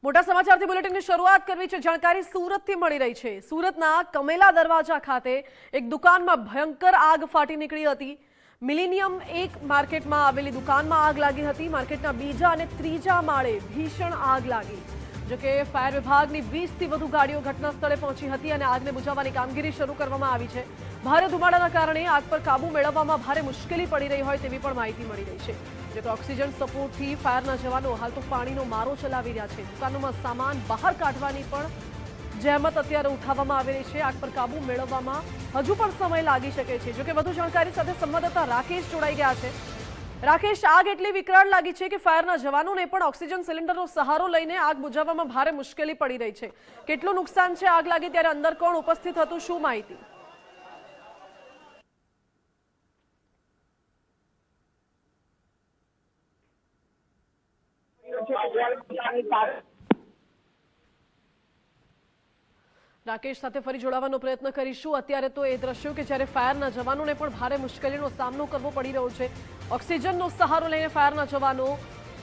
મોટા સમાચારથી બુલેટિનની શરૂઆત કરવી છે। જાણકારી સુરતથી મળી રહી છે। સુરતના કમેલા દરવાજા ખાતે એક દુકાનમાં ભયંકર આગ ફાટી નીકળી હતી। મિલેનિયમ એક માર્કેટમાં આવેલી દુકાનમાં આગ લાગી હતી। માર્કેટના બીજા અને ત્રીજા માળે ભીષણ આગ લાગી। જો કે ફાયર વિભાગની 20 થી વધુ ગાડીઓ ઘટના સ્થળે પહોંચી હતી અને આગને બુઝાવવાની કામગીરી શરૂ કરવામાં આવી છે। ભારે ધુમાડાના કારણે આગ પર કાબુ મેળવવામાં ભારે મુશ્કેલી પડી રહી હોય તેવી પણ માહિતી મળી રહી છે। જો કે ઓક્સિજન સપોર્ટથી ફાયરના જવાનો હાલ તો પાણીનો મારો ચલાવી રહ્યા છે। દુકાનોમાં સામાન બહાર કાઢવાની પણ જહેમત અત્યારે ઉઠાવવામાં આવી રહી છે। આગ પર કાબુ મેળવવામાં હજુ પણ સમય લાગી શકે છે। જો કે વધુ જાણકારી સાથે સંવાદદાતા રાકેશ જોડાઈ ગયા છે। રાકેશ, આગ એટલી વિકરાળ લાગી છે કે ફાયરના જવાનોને પણ ઓક્સિજન સિલિન્ડરનો સહારો લઈને આગ બુઝાવવામાં ભારે મુશ્કેલી પડી રહી છે। કેટલું નુકસાન છે? આગ લાગી ત્યારે અંદર કોણ ઉપસ્થિત હતું? શું માહિતી? રાકેશ સાથે ફરી જોડાવાનો પ્રયત્ન કરીશું। અત્યારે તો એ દ્રશ્યો કે જ્યારે ફાયરના જવાનોને પણ ભારે મુશ્કેલીનો સામનો કરવો પડી રહ્યો છે। ઓક્સિજનનો સહારો લઈને ફાયરના જવાનો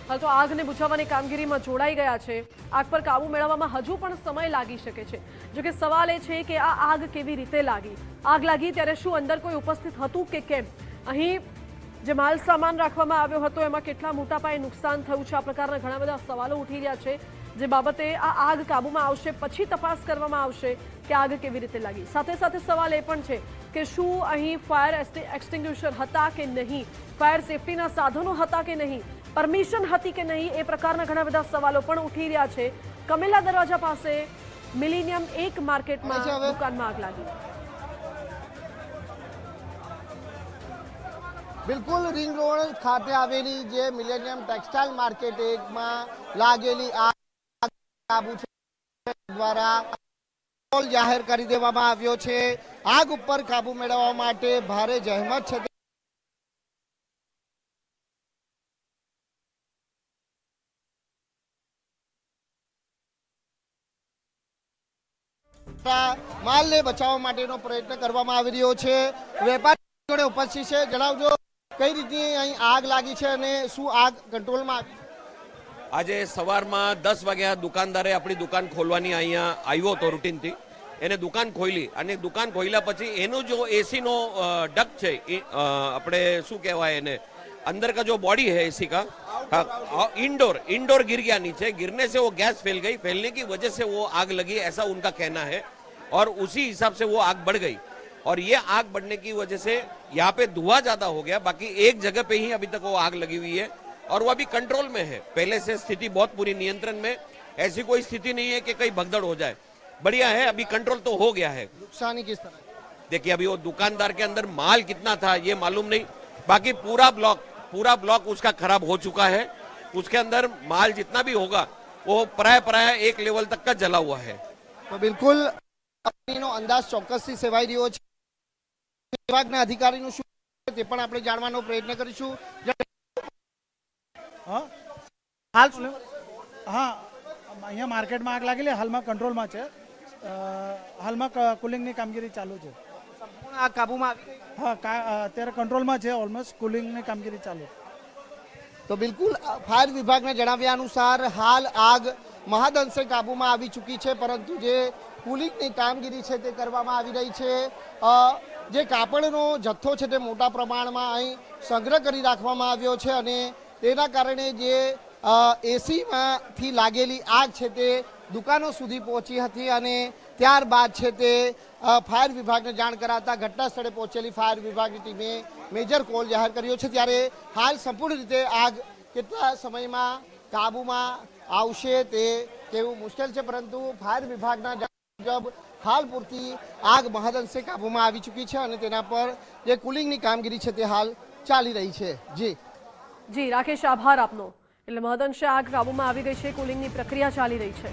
હાલ તો આગને બુઝાવવાની કામગીરીમાં જોડાઈ ગયા છે। આગ પર કાબુ મેળવવામાં હજુ પણ સમય લાગી શકે છે। જો કે સવાલ એ છે કે આ આગ કેવી રીતે લાગી? આગ લાગી ત્યારે શું અંદર કોઈ ઉપસ્થિત હતું કે કેમ? અહીં જે માલ સામાન રાખવામાં આવ્યો હતો એમાં કેટલા મોટા પાયે નુકસાન થયું છે? આ પ્રકારના ઘણા બધા સવાલો ઉઠી રહ્યા છે। જે બાબતે આ આગ કાબૂમાં આવશે પછી તપાસ કરવામાં આવશે કે આગ કેવી રીતે લાગી। સાથે સાથે સવાલ એ પણ છે કે શું અહીં ફાયર એક્સટિંગ્યુશર હતા કે નહીં? ફાયર સેફટીના સાધનો હતા કે નહીં? પરમિશન હતી કે નહીં? એ પ્રકારના ઘણા બધા સવાલો પણ ઉઠી રહ્યા છે। કમેલા દરવાજા પાસે મિલેનિયમ એક માર્કેટમાં દુકાનમાં આગ લાગી। બિલકુલ રિંગ રોડ ખાતે આવેલી જે મિલેનિયમ ટેક્સટાઇલ માર્કેટ એકમાં લાગેલી આગ કાબુ દ્વારા જાહેર કરી દેવામાં આવ્યો છે। આગ ઉપર કાબુ મેળવવા માટે ભારે જહેમત છે માલને બચાવવા માટેનો પ્રયત્ન કરવામાં આવી રહ્યો છે। વેપારીઓ ઉપસ્થિત છે। જણાવજો કઈ રીતે અહીં આગ લાગી છે અને શું આગ કંટ્રોલમાં આવી? આજે સવારમાં 10 વાગ્યા દુકાનદારે આપણી દુકાન ખોલવાની અહીંયા આવ્યો હતો રૂટીનથી। એને દુકાન ખોલી અને દુકાન ખોલ્યા પછી એનો જો એસીનો ડક છે, આપણે શું કહેવાય એને, अंदर का जो बॉडी है एसी का इंडोर गिर गया नीचे। गिरने से वो गैस फैल गई। फैलने की वजह से वो आग लगी, ऐसा उनका कहना है। और उसी हिसाब से वो आग बढ़ गई और ये आग बढ़ने की वजह से यहाँ पे धुआं ज्यादा हो गया। बाकी एक जगह पे ही अभी तक वो आग लगी हुई है और वो अभी कंट्रोल में है। पहले से स्थिति बहुत पूरी नियंत्रण में। ऐसी कोई स्थिति नहीं है कि कहीं भगदड़ हो जाए। बढ़िया है, अभी कंट्रोल तो हो गया है। नुकसान किस तरह? देखिए अभी वो दुकानदार के अंदर माल कितना था ये मालूम नहीं। बाकी पूरा ब्लॉक उसका खराब हो चुका है। उसके अंदर माल जितना भी होगा वो प्राय एक लेवल तक का जला हुआ है। तो बिल्कुल अंदाज ચોક્કસથી સેવાઈ રહ્યો છે। વિભાગના અધિકારીનું શું તે પણ આપણે જાણવાનો પ્રયત્ન કરીશું। હાલ હા, અહીંયા માર્કેટમાં આગ લાગેલી, હાલમાં કંટ્રોલમાં છે। હાલમાં કુલિંગની કામગીરી ચાલુ છે। સંપૂર્ણ આગ કાબૂમાં આવી ગઈ? હા, અત્યારે કંટ્રોલમાં છે। ઓલમોસ્ટ કુલિંગની કામગીરી ચાલુ। તો બિલકુલ ફાયર વિભાગના જણાવ્યા અનુસાર હાલ આગ મહદઅંશે કાબૂમાં આવી ચૂકી છે, પરંતુ જે કુલિંગની કામગીરી છે તે કરવામાં આવી રહી છે। જે કાપડનો જથ્થો છે તે મોટા પ્રમાણમાં અહીં સંગ્રહ કરી રાખવામાં આવ્યો છે અને તેના કારણે જે એસીમાંથી લાગેલી આગ છે તે દુકાનો સુધી પહોંચી હતી અને ત્યારબાદ છે તે ફાયર વિભાગને જાણ કરાતા ઘટના સ્થળે પહોંચેલી ફાયર વિભાગની ટીમે મેજર કોલ જાહેર કર્યો છે। ત્યારે હાલ સંપૂર્ણ રીતે આગ કેટલા સમયમાં કાબૂમાં આવશે તે કહેવું મુશ્કેલ છે, પરંતુ ફાયર વિભાગના મુજબ હાલ પૂરતી આગ મહદઅંશે કાબૂમાં આવી ચૂકી છે અને તેના પર જે કુલિંગની કામગીરી છે તે હાલ ચાલી રહી છે। જી રાકેશ, આભાર આપનો। એટલે મહદઅંશે આગ કાબૂમાં આવી ગઈ છે, કુલિંગની પ્રક્રિયા ચાલી રહી છે।